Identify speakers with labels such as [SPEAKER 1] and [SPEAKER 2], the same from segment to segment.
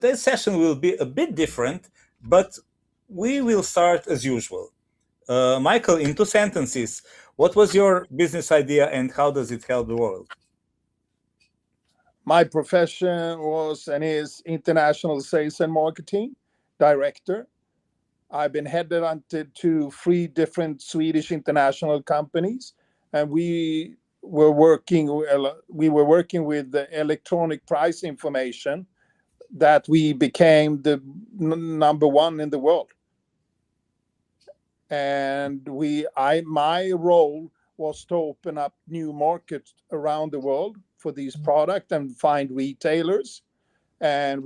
[SPEAKER 1] this session will be a bit different, but we will start as usual. Michael, in 2 sentences, what was your business idea and how does it help the world?
[SPEAKER 2] My profession was and is international sales and marketing director. I've been headhunted to 3 different Swedish international companies, and we were working with the electronic price information that we became the number one in the world. And my role was to open up new markets around the world for these products and find retailers. And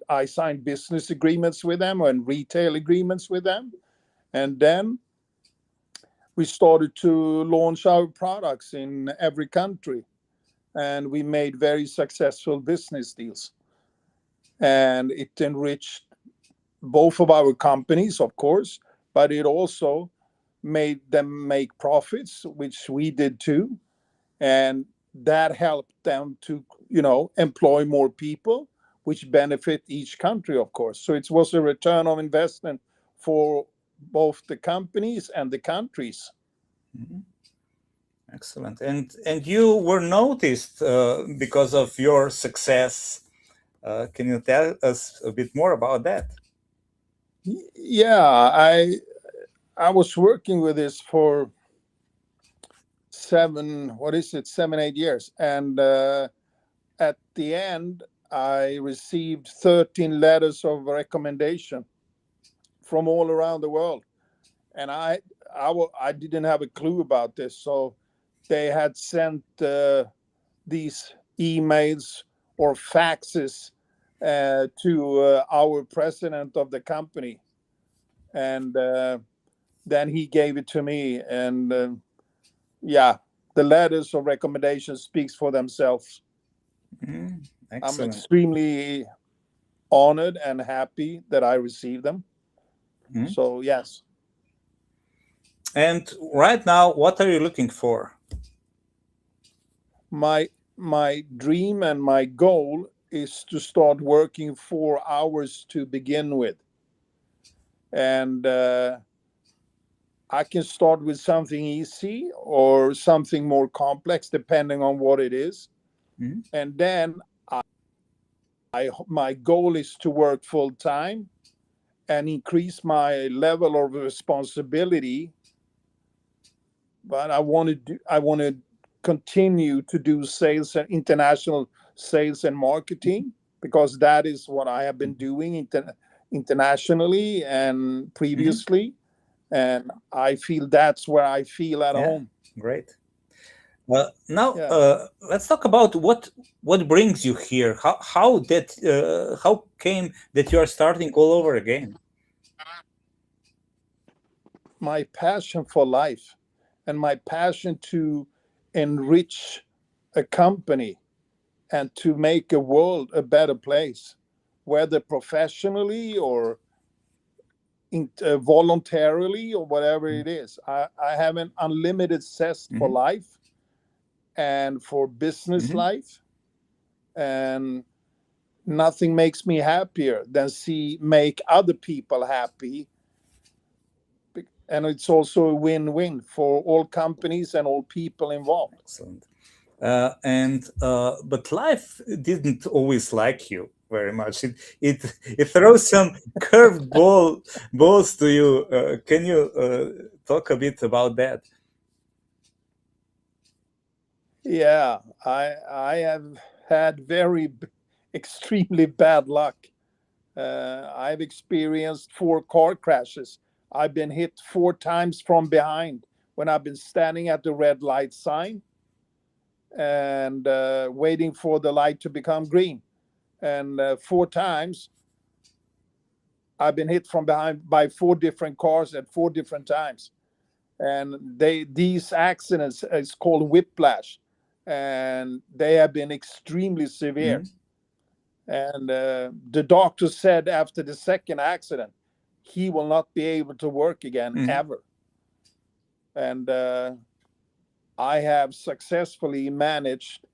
[SPEAKER 2] I signed business agreements with them and retail agreements with them. And then we started to launch our products in every country. And we made very successful business deals. And it enriched both of our companies, of course, but it also made them make profits, which we did too. And that helped them to, employ more people, which benefit each country, of course. So it was a return on investment for both the companies and the countries.
[SPEAKER 1] Mm-hmm. Excellent. And you were noticed because of your success. Can you tell us a bit more about that?
[SPEAKER 2] Yeah, I was working with this for 7, 8 years. And at the end, I received 13 letters of recommendation from all around the world. And I didn't have a clue about this. So they had sent these emails or faxes to our president of the company. And then he gave it to me. And yeah, the letters of recommendation speaks for themselves.
[SPEAKER 1] Mm,
[SPEAKER 2] I'm
[SPEAKER 1] excellent.
[SPEAKER 2] extremely honored and happy that I received them.
[SPEAKER 1] Mm.
[SPEAKER 2] So yes.
[SPEAKER 1] And right now, what are you looking for?
[SPEAKER 2] My dream and my goal is to start working 4 hours to begin with. And I can start with something easy or something more complex, depending on what it is.
[SPEAKER 1] Mm-hmm.
[SPEAKER 2] And then my goal is to work full time and increase my level of responsibility. But I want to continue to do sales and international sales and marketing, because that is what I have been doing internationally and
[SPEAKER 1] Mm-hmm.
[SPEAKER 2] previously. And I feel that's where I feel at
[SPEAKER 1] Yeah,
[SPEAKER 2] home.
[SPEAKER 1] great. Now
[SPEAKER 2] Yeah.
[SPEAKER 1] let's talk about what brings you here. How came that you are starting all over again?
[SPEAKER 2] My passion for life and my passion to enrich a company and to make a world a better place, whether professionally or voluntarily or whatever it is. I have an unlimited zest for
[SPEAKER 1] Mm-hmm.
[SPEAKER 2] life and for business
[SPEAKER 1] Mm-hmm.
[SPEAKER 2] life. And nothing makes me happier than make other people happy. And it's also a win-win for all companies and all people involved.
[SPEAKER 1] Excellent. But life didn't always like you very much. It throws some curved balls to you. Can you talk a bit about that?
[SPEAKER 2] Yeah, I have had extremely bad luck. I've experienced 4 car crashes. I've been hit 4 times from behind when I've been standing at the red light sign and waiting for the light to become green. And 4 times I've been hit from behind by 4 different cars at 4 different times. And these accidents is called whiplash, and they have been extremely severe.
[SPEAKER 1] Mm-hmm.
[SPEAKER 2] And the doctor said after the second accident, he will not be able to work again
[SPEAKER 1] Mm-hmm.
[SPEAKER 2] ever. And I have successfully managed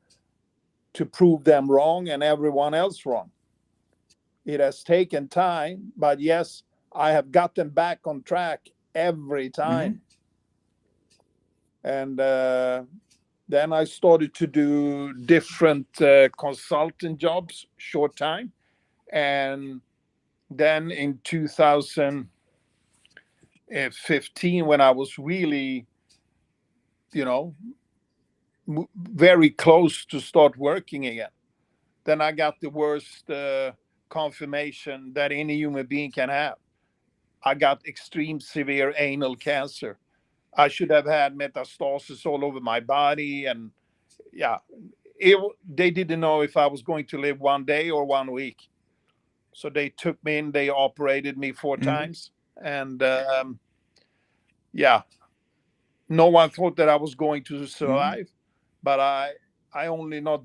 [SPEAKER 2] to prove them wrong and everyone else wrong. It has taken time, but yes, I have gotten back on track every
[SPEAKER 1] Mm-hmm.
[SPEAKER 2] time. And then I started to do different consultant jobs, short time. And then in 2015, when I was really, you know, very close to start working again, then I got the worst confirmation that any human being can have. I got extreme severe anal cancer. I should have had metastasis all over my body, and yeah, they didn't know if I was going to live 1 day or 1 week. So they took me in. They operated me four
[SPEAKER 1] Mm-hmm.
[SPEAKER 2] times, and yeah, no one thought that I was going to
[SPEAKER 1] Mm-hmm.
[SPEAKER 2] survive. But I only not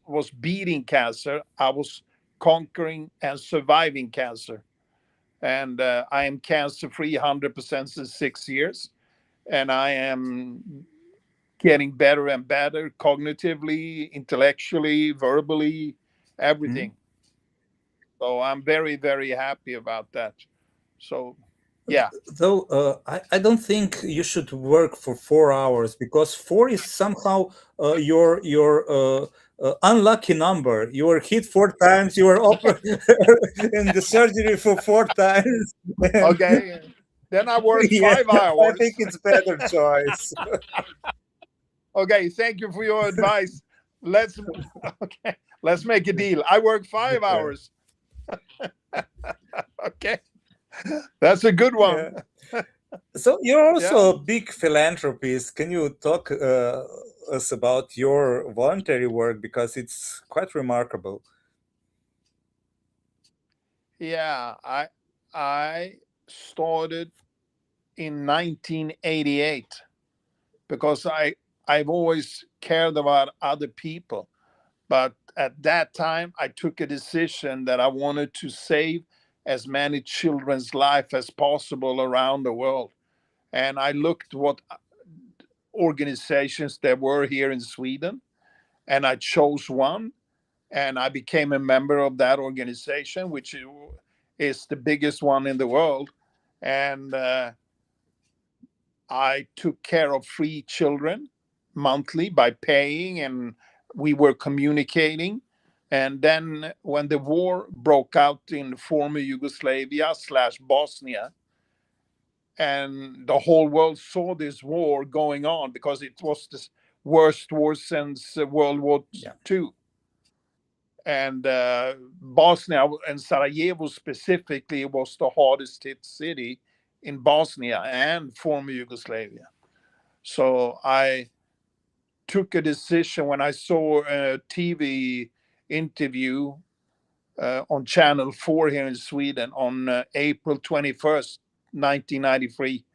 [SPEAKER 2] was beating cancer. I was conquering and surviving cancer, and I am cancer free 100% since 6 years, and I am getting better and better cognitively, intellectually, verbally,
[SPEAKER 1] Mm-hmm.
[SPEAKER 2] everything. So I'm very, very happy about that. So, yeah,
[SPEAKER 1] Though I don't think you should work for 4 hours, because four is somehow your unlucky number. You were hit 4 times. You were in the surgery for 4 times, and
[SPEAKER 2] okay. Then I work
[SPEAKER 1] yeah,
[SPEAKER 2] five
[SPEAKER 1] I think
[SPEAKER 2] hours.
[SPEAKER 1] it's better choice.
[SPEAKER 2] Okay, thank you for your advice. Let's okay, let's make a deal. I work five
[SPEAKER 1] Yeah,
[SPEAKER 2] hours. Okay, that's a good one.
[SPEAKER 1] yeah. So you're
[SPEAKER 2] Yeah,
[SPEAKER 1] also a big philanthropist. Can you talk us about your voluntary work, because it's quite remarkable?
[SPEAKER 2] yeah. I started in 1988 because I've always cared about other people. But at that time, I took a decision that I wanted to save as many children's life as possible around the world. And I looked what organizations there were here in Sweden, and I chose one, and I became a member of that organization, which is the biggest one in the world. And I took care of 3 children monthly by paying, and we were communicating. And then when the war broke out in former Yugoslavia slash Bosnia, and the whole world saw this war going on because it was the worst war since World War
[SPEAKER 1] Yeah.
[SPEAKER 2] II. And Bosnia and Sarajevo specifically was the hardest hit city in Bosnia and former Yugoslavia. So I took a decision when I saw a TV interview on Channel 4 here in Sweden on April 21st, 1993.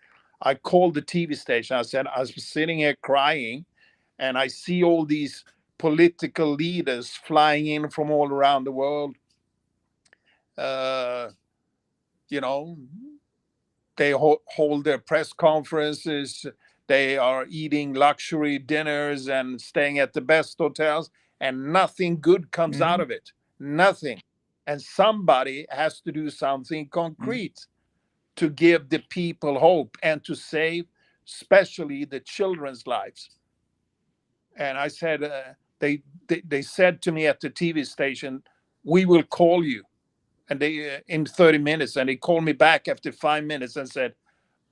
[SPEAKER 2] I called the TV station. I said, I was sitting here crying, and I see all these political leaders flying in from all around the world. Uh, you know, they hold their press conferences. They are eating luxury dinners and staying at the best hotels, and nothing good comes out
[SPEAKER 1] Hmm.
[SPEAKER 2] of it. Nothing. And somebody has to do something
[SPEAKER 1] Hmm.
[SPEAKER 2] concrete to give the people hope and to save, especially the children's lives. And I said, they said to me at the TV station, "We will call you," and they in 30 minutes. And they called me back after 5 minutes and said,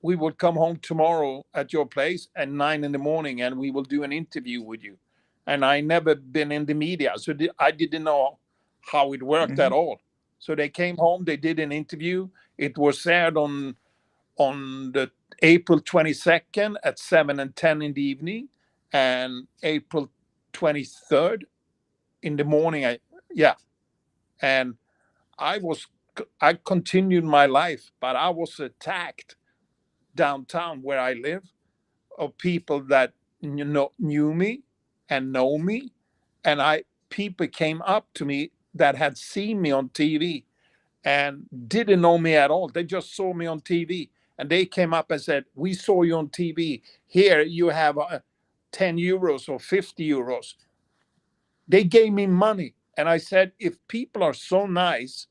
[SPEAKER 2] "We will come home tomorrow at your place at 9 in the morning, and we will do an interview with you." And I never been in the media, so I didn't know how it worked
[SPEAKER 1] Hmm.
[SPEAKER 2] at all. So they came home, they did an interview. It was aired on the April 22nd at 7 and 10 in the evening, and April 23rd in the morning. Yeah, and I was I continued my life, but I was attacked downtown where I live of people that knew me and know me, and I people came up to me that had seen me on TV and didn't know me at all. They just saw me on TV, and they came up and said, "We saw you on TV. Here you have 10 euros or 50 euros." They gave me money, and I said, "If people are so nice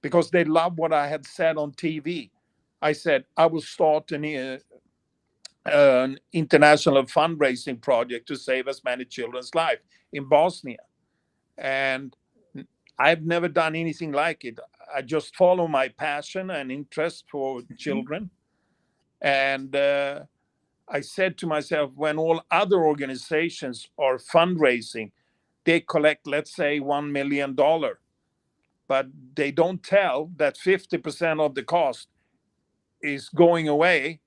[SPEAKER 2] because they loved what I had said on TV. I said I will start an international fundraising project to save as many children's lives in Bosnia. And I've never done anything like it. I just follow my passion and interest for
[SPEAKER 1] Mhm.
[SPEAKER 2] children. And I said to myself, when all other organizations are fundraising, they collect, let's say, $1 million, but they don't tell that 50% of the cost is going away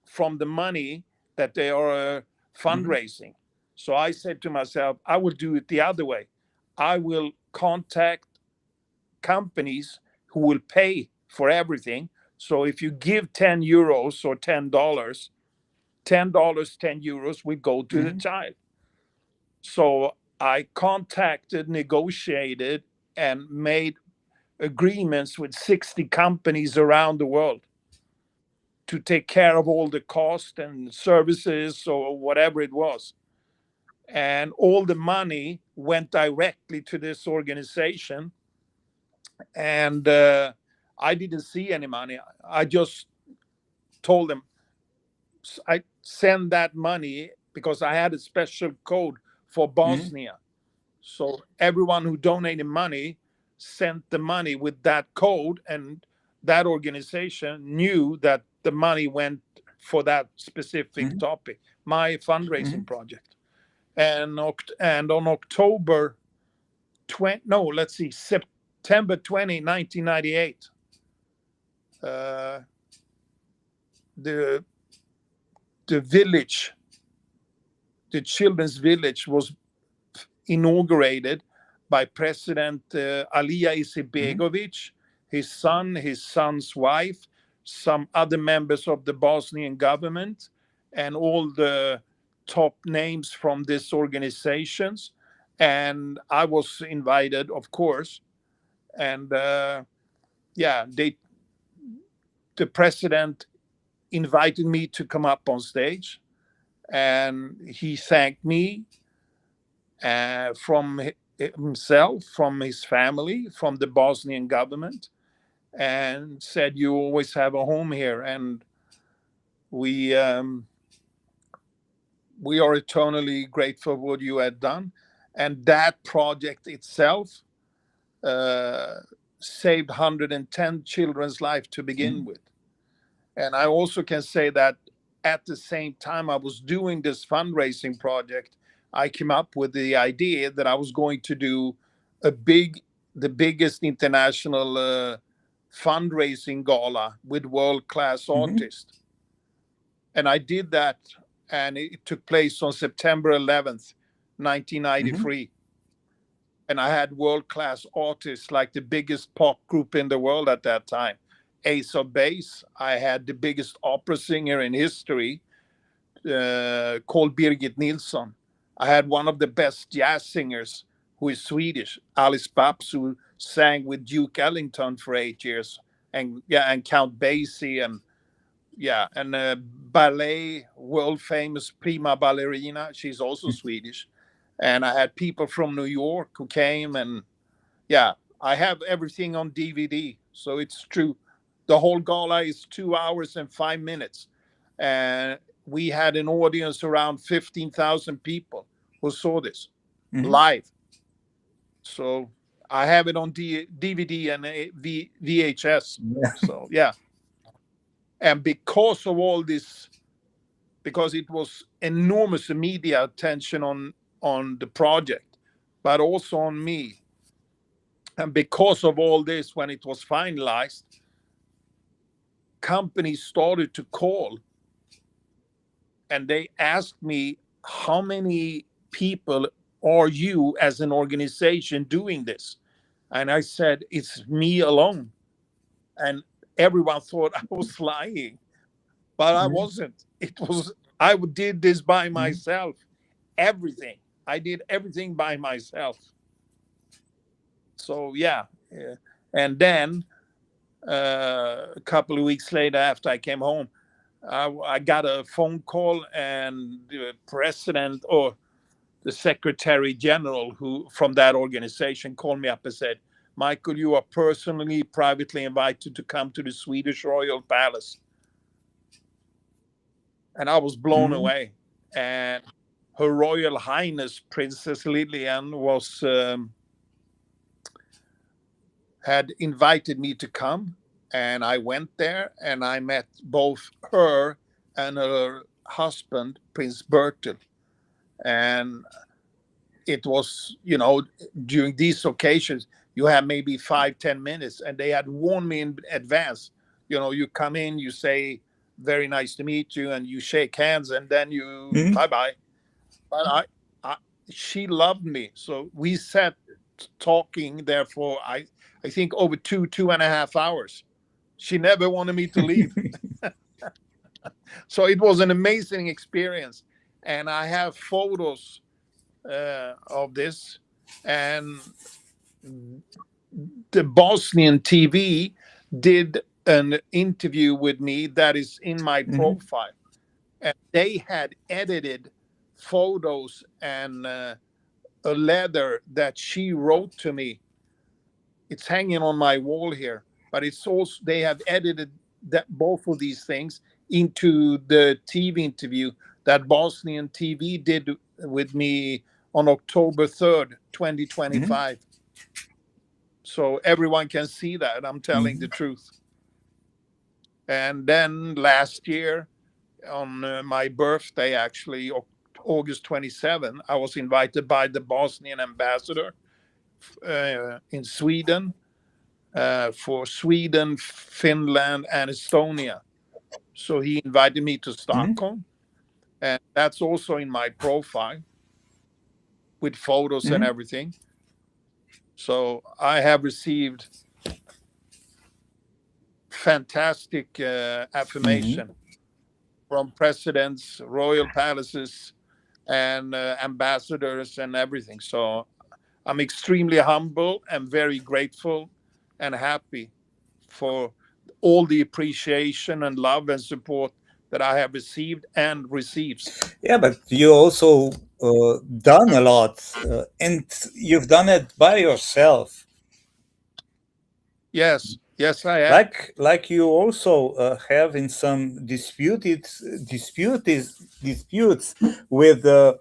[SPEAKER 2] from the money that they are
[SPEAKER 1] Mhm.
[SPEAKER 2] fundraising. So I said to myself, I will do it the other way. I will contact companies who will pay for everything. So if you give €10 or $10, €10 will go to the
[SPEAKER 1] Mhm.
[SPEAKER 2] child. So I contacted, negotiated, and made agreements with 60 companies around the world to take care of all the cost and services or whatever it was. And all the money went directly to this organization. And I didn't see any money. I just told them I send that money because I had a special code for
[SPEAKER 1] Mhm.
[SPEAKER 2] Bosnia. So everyone who donated money sent the money with that code, and that organization knew that the money went for that specific
[SPEAKER 1] Mhm.
[SPEAKER 2] topic, my fundraising
[SPEAKER 1] Mhm.
[SPEAKER 2] project. And on October 20, no, let's see, September 20, 1998, uh, the the village, the children's village, was inaugurated by President Alija
[SPEAKER 1] Mhm.
[SPEAKER 2] Izetbegovic, his son's wife, some other members of the Bosnian government, and all the top names from these organizations. And I was invited, of course. And yeah, the president invited me to come up on stage, and he thanked me from himself, from his family, from the Bosnian government, and said, "You always have a home here, and we um, we are eternally grateful for what you had done." And that project itself uh, saved 110 children's life to begin
[SPEAKER 1] Mhm.
[SPEAKER 2] with. And I also can say that at the same time I was doing this fundraising project, I came up with the idea that I was going to do the biggest international fundraising gala with world class
[SPEAKER 1] Mhm.
[SPEAKER 2] artists. And I did that, and it took place on September 11th,
[SPEAKER 1] Mhm.
[SPEAKER 2] 1993. And I had world class artists like the biggest pop group in the world at that time, Ace of Base. I had the biggest opera singer in history, called Birgit Nilsson. I had one of the best jazz singers, who is Swedish, Alice Babs, who sang with Duke Ellington for 8 years, and yeah, and Count Basie, and yeah, and ballet world famous prima ballerina. She's also Swedish, and I had people from New York who came, and yeah, I have everything on DVD, so it's true. The whole gala is 2 hours and 5 minutes, and we had an audience around 15,000 people who saw this
[SPEAKER 1] Mhm.
[SPEAKER 2] live. So I have it on DVD and VHS.
[SPEAKER 1] Yeah.
[SPEAKER 2] So yeah, and because of all this, because it was enormous media attention on the project, but also on me, and because of all this, when it was finalized, companies started to call, and they asked me, how many people are you as an organization doing this? And I said, it's me alone. And everyone thought I was lying, but I
[SPEAKER 1] Mhm.
[SPEAKER 2] wasn't. I did this by
[SPEAKER 1] Mhm.
[SPEAKER 2] myself. Everything. I did everything by myself. So yeah. Yeah. And then a couple of weeks later, after I came home, I got a phone call, and the president, or the secretary general, who from that organization, called me up and said, Michael, you are personally, privately invited to come to the Swedish royal palace. And I was blown
[SPEAKER 1] Mhm.
[SPEAKER 2] away. And Her Royal Highness Princess Lilian had invited me to come, and I went there, and I met both her and her husband, Prince Bertil. And it was, during these occasions, you have maybe 5-10 minutes, and they had warned me in advance. You come in, you say, very nice to meet you, and you shake hands, and then you
[SPEAKER 1] Mhm.
[SPEAKER 2] bye bye. But I she loved me, so we sat talking there for I think over 2.5 hours. She never wanted me to leave. So it was an amazing experience, and I have photos of this. And the Bosnian TV did an interview with me that is in my
[SPEAKER 1] Mhm.
[SPEAKER 2] profile, and they had edited photos and a letter that she wrote to me. It's hanging on my wall here, but it's also they have edited that both of these things into the TV interview that Bosnian TV did with me on October 3rd,
[SPEAKER 1] Mhm.
[SPEAKER 2] 2025. So everyone can see that I'm telling the
[SPEAKER 1] Mhm.
[SPEAKER 2] truth. And then last year, on my birthday, actually, August 27, I was invited by the Bosnian ambassador in Sweden, for Sweden, Finland, and Estonia. So he invited me to
[SPEAKER 1] Mhm.
[SPEAKER 2] Stockholm, and that's also in my profile with photos and
[SPEAKER 1] Mhm.
[SPEAKER 2] everything. So I have received fantastic
[SPEAKER 1] Mhm.
[SPEAKER 2] affirmation from presidents, royal palaces, and ambassadors and everything. So I'm extremely humble and very grateful and happy for all the appreciation and love and support that I have received and receives.
[SPEAKER 1] Yeah, but you also done a lot, and you've done it by yourself.
[SPEAKER 2] Yes, yes, I have.
[SPEAKER 1] Like you also have in some disputes with uh,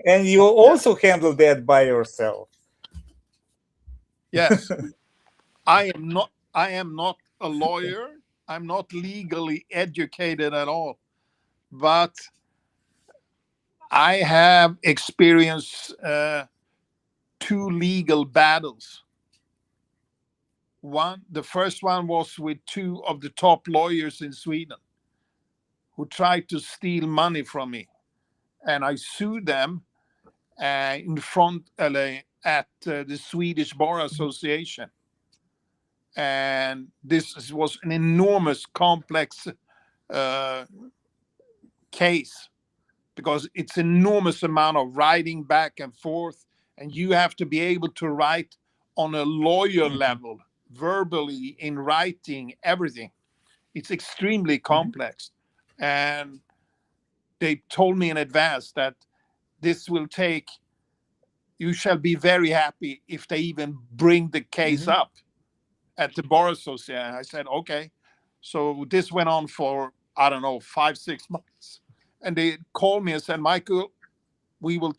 [SPEAKER 1] and you
[SPEAKER 2] Yeah,
[SPEAKER 1] also handle that by yourself.
[SPEAKER 2] yes. I am not a lawyer. I'm not legally educated at all, but I have experienced two legal battles. The first one was with two of the top lawyers in Sweden who tried to steal money from me, and I sued them in front at the Swedish Bar Association. And this was an enormous, complex uh, case, because it's enormous amount of writing back and forth, and you have to be able to write on a lawyer
[SPEAKER 1] Mhm.
[SPEAKER 2] level, verbally, in writing, everything. It's extremely
[SPEAKER 1] Mhm.
[SPEAKER 2] complex. And they told me in advance that this will take, you shall be very happy if they even bring the case
[SPEAKER 1] Mhm.
[SPEAKER 2] up at the bar association. I said, okay. So this went on for, I don't know, 5-6 months. And they called me and said, Michael, we will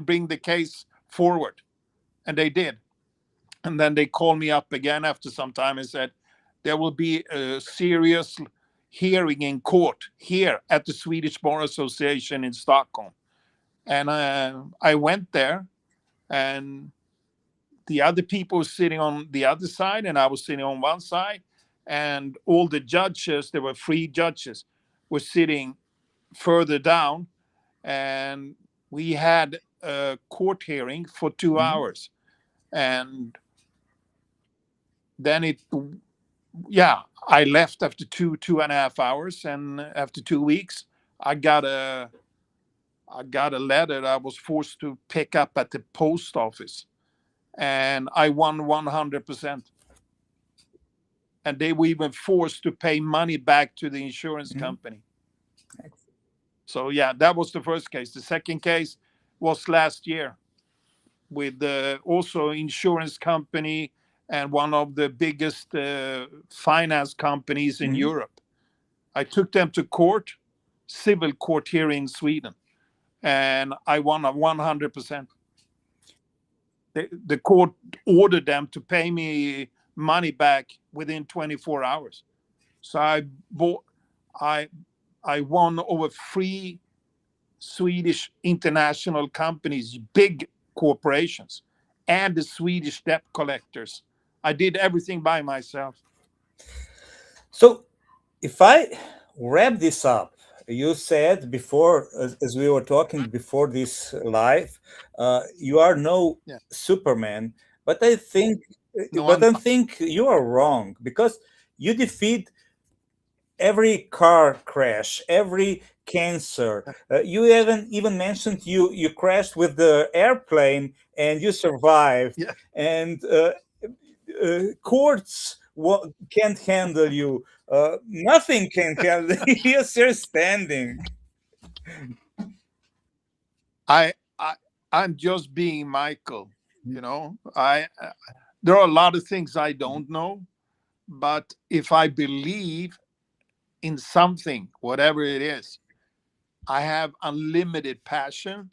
[SPEAKER 2] bring the case forward. And they did. And then they called me up again after some time and said, there will be a serious hearing in court here at the Swedish Bar Association in Stockholm. And I went there, and the other people were sitting on the other side, and I was sitting on one side. And all the judges, there were three judges, were sitting further down. And we had a court hearing for two
[SPEAKER 1] Mhm.
[SPEAKER 2] hours. And then yeah, I left after 2.5 hours. And after 2 weeks, I got a, I got a letter that I was forced to pick up at the post office. And I won 100%. And they were even forced to pay money back to the insurance
[SPEAKER 1] Mhm.
[SPEAKER 2] company. So yeah, that was the first case. The second case was last year. with also insurance company and one of the biggest finance companies in
[SPEAKER 1] Mhm.
[SPEAKER 2] Europe. I took them to court, civil court here in Sweden, and I won 100%. The court ordered them to pay me money back within 24 hours. So I I won over three Swedish international companies, big corporations, and the Swedish debt collectors. I did everything by myself.
[SPEAKER 1] So if I wrap this up, you said before, as we were talking before this live, you are no
[SPEAKER 2] Yeah.
[SPEAKER 1] Superman, but I think,
[SPEAKER 2] No, I'm
[SPEAKER 1] I
[SPEAKER 2] not.
[SPEAKER 1] think you are wrong because you defeat every car crash, every cancer. You even mentioned you crashed with the airplane and you survived,
[SPEAKER 2] Yeah.
[SPEAKER 1] and courts can't handle you. Nothing can handle you. You're still standing.
[SPEAKER 2] I, I I'm just being Michael. You know, there are a lot of things I don't know, but if I believe in something, whatever it is, I have unlimited passion,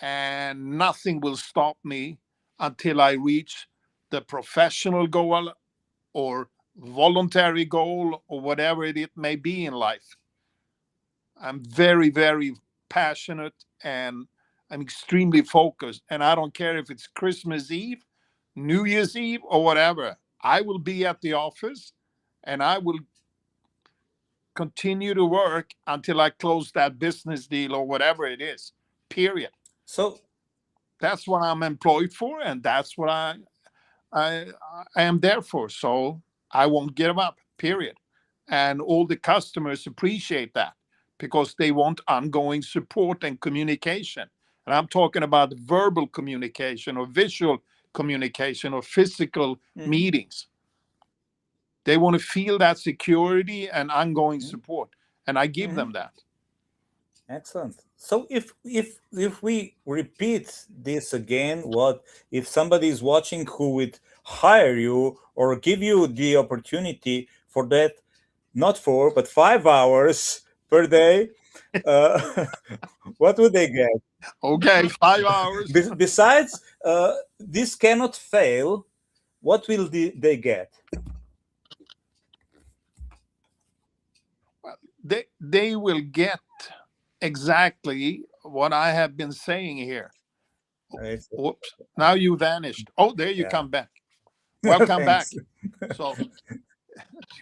[SPEAKER 2] and nothing will stop me until I reach the professional goal or voluntary goal or whatever it may be in life. I'm very, very passionate, and I'm extremely focused. And I don't care if it's Christmas Eve, New Year's Eve, or whatever. I will be at the office and I will continue to work until I close that business deal or whatever it is. Period.
[SPEAKER 1] So,
[SPEAKER 2] That's what I'm employed for, and that's what I, I am there for. So I won't give up, period. And all the customers appreciate that because they want ongoing support and communication. And I'm talking about verbal communication or visual communication or physical
[SPEAKER 1] mhm,
[SPEAKER 2] meetings. They want to feel that security and ongoing
[SPEAKER 1] mhm,
[SPEAKER 2] support. And I give
[SPEAKER 1] mhm.
[SPEAKER 2] them that.
[SPEAKER 1] Excellent. So if we repeat this again, what if somebody is watching who would hire you or give you the opportunity for that, not 4 but 5 hours per day, uh, what would they get?
[SPEAKER 2] Okay, 5 hours.
[SPEAKER 1] Besides, this cannot fail. What will they get?
[SPEAKER 2] They will get exactly what I have been saying here.
[SPEAKER 1] It's-
[SPEAKER 2] Whoops. Now you vanished. Oh, there you
[SPEAKER 1] yeah.
[SPEAKER 2] come back. Welcome back.
[SPEAKER 1] Thanks.
[SPEAKER 2] So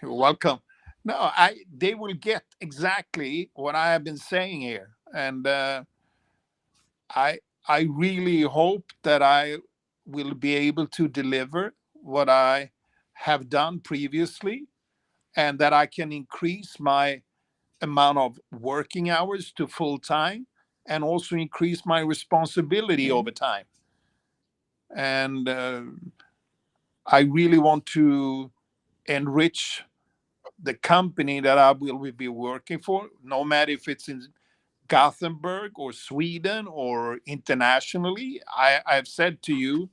[SPEAKER 2] you're welcome. No, I they will get exactly what I have been saying here. And I I really hope that I will be able to deliver what I have done previously, and that I can increase my amount of working hours to full time and also increase my responsibility
[SPEAKER 1] Mhm,
[SPEAKER 2] over time. And I really want to enrich the company that I will be working for, no matter if it's in Gothenburg or Sweden or internationally. I've said to you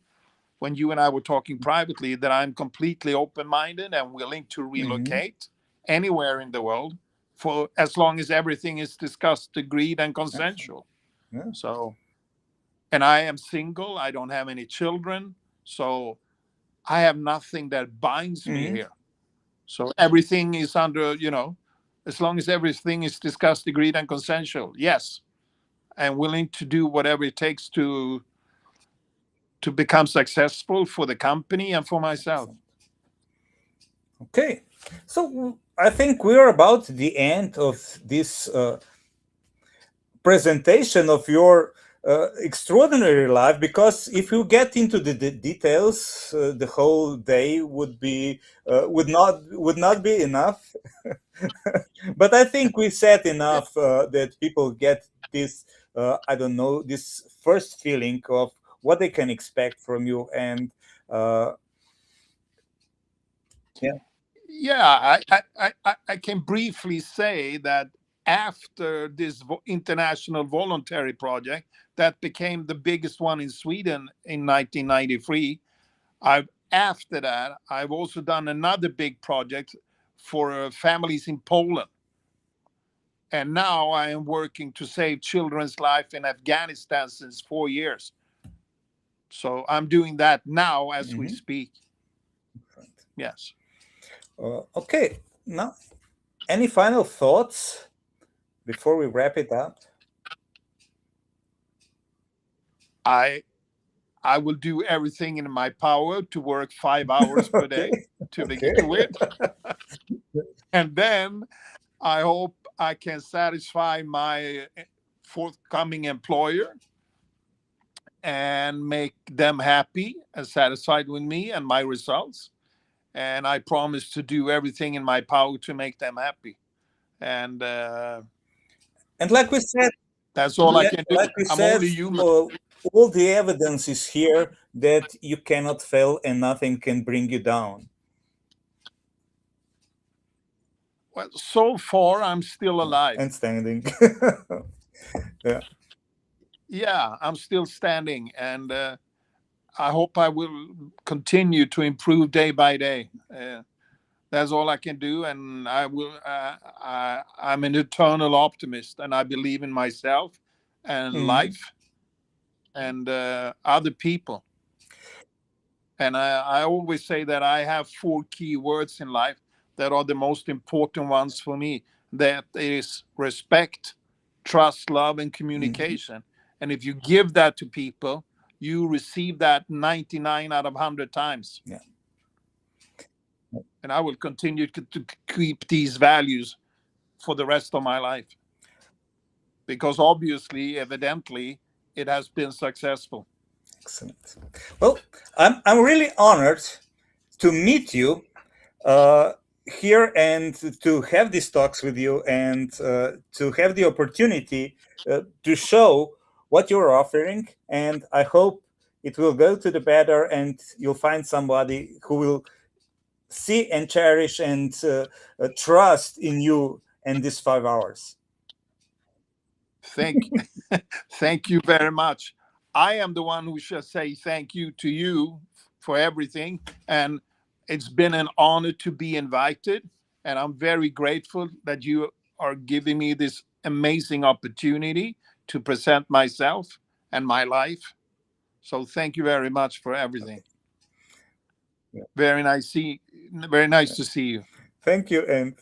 [SPEAKER 2] when you and I were talking privately that I'm completely open minded and willing to
[SPEAKER 1] mhm.
[SPEAKER 2] relocate anywhere in the world for as long as everything is discussed, agreed, and
[SPEAKER 1] Excellent.
[SPEAKER 2] consensual.
[SPEAKER 1] Yeah.
[SPEAKER 2] So, and I am single, I don't have any children. So I have nothing that binds me
[SPEAKER 1] Mhm.
[SPEAKER 2] here. So everything is under, as long as everything is discussed, agreed, and consensual. Yes, I'm willing to do whatever it takes to become successful for the company and for myself.
[SPEAKER 1] Excellent. Okay. So I think we're about the end of this presentation of your extraordinary life, because if you get into the details, the whole day would not be enough. But I think we said
[SPEAKER 2] Yeah.
[SPEAKER 1] enough that people get this, I don't know, this first feeling of what they can expect from you. And uh, yeah.
[SPEAKER 2] Yeah, I can briefly say that after this international voluntary project that became the biggest one in Sweden in 1993. I've After that, I've also done another big project for families in Poland, and now I am working to save children's life in Afghanistan since 4 years. So I'm doing that now as we
[SPEAKER 1] Hmm.
[SPEAKER 2] speak. Yes.
[SPEAKER 1] Okay. Now, any final thoughts before we wrap it up?
[SPEAKER 2] I I will do everything in my power to work 5 hours per
[SPEAKER 1] Okay.
[SPEAKER 2] day to
[SPEAKER 1] Okay.
[SPEAKER 2] begin with. And then I hope I can satisfy my forthcoming employer and make them happy and satisfied with me and my results. And I promise to do everything in my power to make them happy. And
[SPEAKER 1] And like we said,
[SPEAKER 2] that's all I can do.
[SPEAKER 1] like we
[SPEAKER 2] I'm
[SPEAKER 1] said,
[SPEAKER 2] only human.
[SPEAKER 1] all the evidence is here that you cannot fail and nothing can bring you down.
[SPEAKER 2] Well, so far, I'm still alive.
[SPEAKER 1] And standing. Yeah.
[SPEAKER 2] Yeah, I'm still standing. And I hope I will continue to improve day by day. That's all I can do, and I will. I'm an eternal optimist, and I believe in myself and
[SPEAKER 1] Mhm.
[SPEAKER 2] life and other people. And I always say that I have four key words in life that are the most important ones for me. That is respect, trust, love, and
[SPEAKER 1] Mhm.
[SPEAKER 2] communication. And if you give that to people, you receive that 99 out of 100 times.
[SPEAKER 1] Yeah.
[SPEAKER 2] And I will continue to keep these values for the rest of my life because obviously, evidently, it has been successful.
[SPEAKER 1] Excellent. Well, I'm really honored to meet you uh, here and to have these talks with you and to have the opportunity to show what you're offering. And I hope it will go to the better and you'll find somebody who will see and cherish and trust in you in these 5 hours.
[SPEAKER 2] Thank, thank you very much. I am the one who should say thank you to you for everything, and it's been an honor to be invited. And I'm very grateful that you are giving me this amazing opportunity to present myself and my life. So thank you very much for everything.
[SPEAKER 1] Okay. Yeah.
[SPEAKER 2] Very nice to see you.
[SPEAKER 1] Thank you and